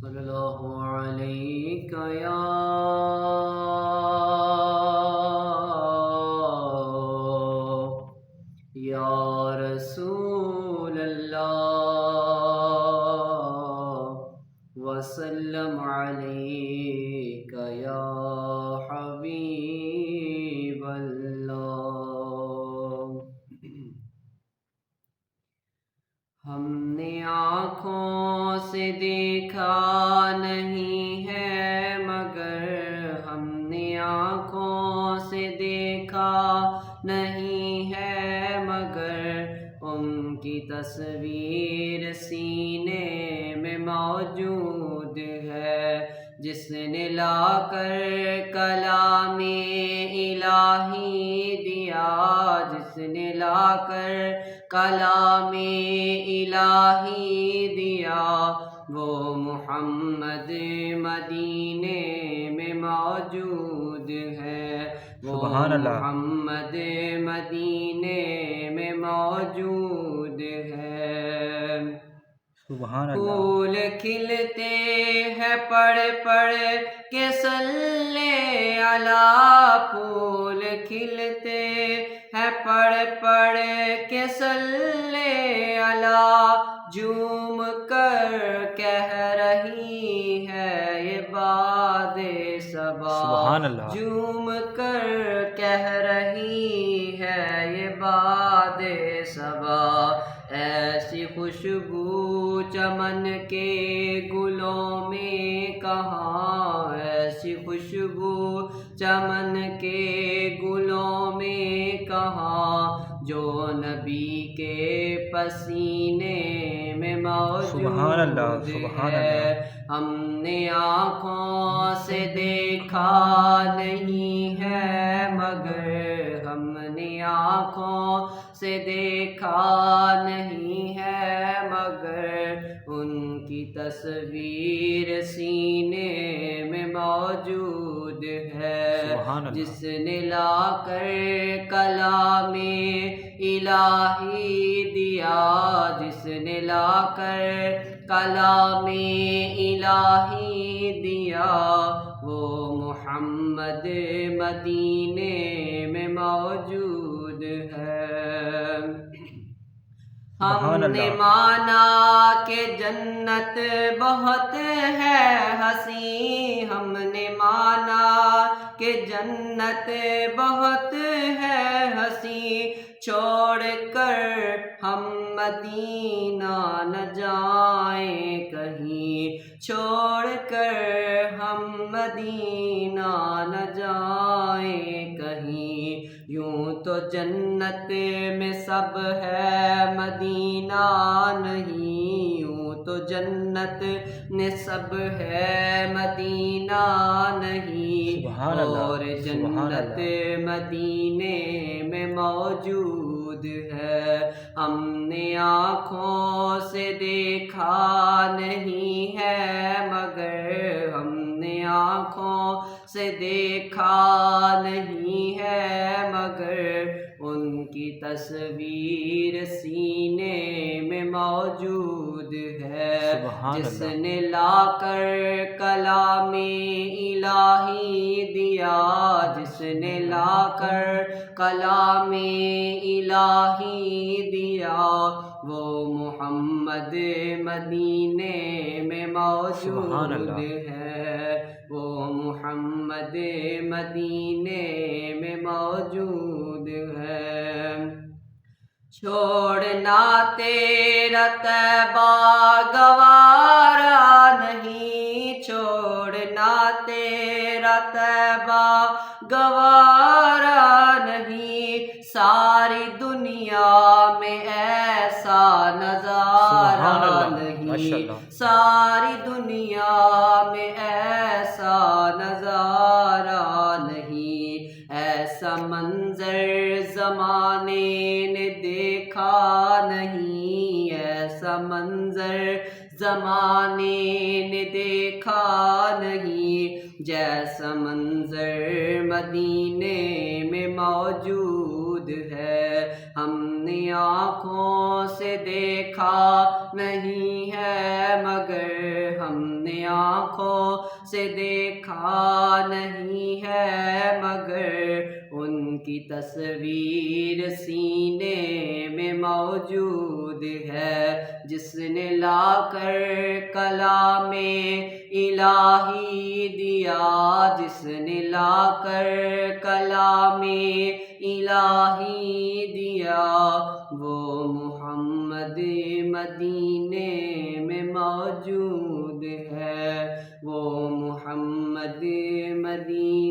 صلی اللہ علیہ یا رسول اللہ وسلم علیک یا حبیب اللہ۔ ہم نے آنکھوں سے دیکھا نہیں ہے مگر ہم نے آنکھوں سے دیکھا نہیں ہے مگر ان کی تصویر سینے میں موجود ہے، جس نے لا کر کلام الہی دیا، جس نے لا کر کلام الہی دیا، وہ محمد مدینے میں موجود ہے، وہ محمد مدینے میں موجود ہے۔ سبحان اللہ۔ پھول کھلتے ہیں پڑھ پڑھ کے صلی علی، پھول کھلتے ہیں پڑھ پڑھ کے صلی علی، جھوم کر کہہ رہی ہے یہ باد صبا، سبحان اللہ۔ جھوم کر کہہ رہی ہے یہ باد صبا، ایسی خوشبو چمن کے گلوں میں کہاں، ایسی خوشبو چمن کے گلوں میں کہاں، جو نبی کے پسینے میں موجود ہے۔ ہم نے آنکھوں سے دیکھا نہیں ہے مگر ہم نے آنکھوں سے دیکھا نہیں ہے مگر ان کی تصویر سینے میں موجود ہے، جس نے لا کر کلام الہی دیا، جس نے لا کر کلام الہی دیا، وہ محمد مدینے میں موجود ہے۔ ہم نے مانا کہ جنت بہت ہے حسین، ہم نے مانا کہ جنت بہت ہے حسین، چھوڑ کر ہم مدینہ نہ جائیں کہیں، چھوڑ کر ہم مدینہ نہ جائیں کہیں، یوں تو جنت میں سب ہے مدینہ نہیں، یوں تو جنت میں سب ہے مدینہ نہیں، اور جنت مدینے میں موجود ہے۔ ہم نے آنکھوں سے دیکھا نہیں ہے مگر ہم نے آنکھوں سے دیکھا نہیں ہے مگر ان کی تصویر سینے میں موجود ہے، جس نے لا کر کلام الہی دیا، جس نے لا کر کلام الہی دیا، وہ محمد مدینے میں موجود ہے، وہ محمد مدینے میں موجود ہے۔ چھوڑنا تیرا طیبہ گوارا نہیں، چھوڑنا تیرا طیبہ گوارا نہیں، ساری دنیا میں ایسا نظارہ نہیں، ساری دنیا میں ایسا نظارہ نہیں، ایسا منظر زمانے نے دیکھا نہیں، ایسا منظر زمانے نے دیکھا نہیں، جیسا منظر مدینے میں موجود ہے۔ ہم نے آنکھوں سے دیکھا نہیں ہے مگر ہم نے آنکھوں سے دیکھا نہیں ہے مگر ان کی تصویر سینے میں موجود ہے، جس نے لا کر کلام الہی دیا، جس نے لا کر کلام الہی دیا، وہ محمد مدینے میں موجود ہے، وہ محمد مدینے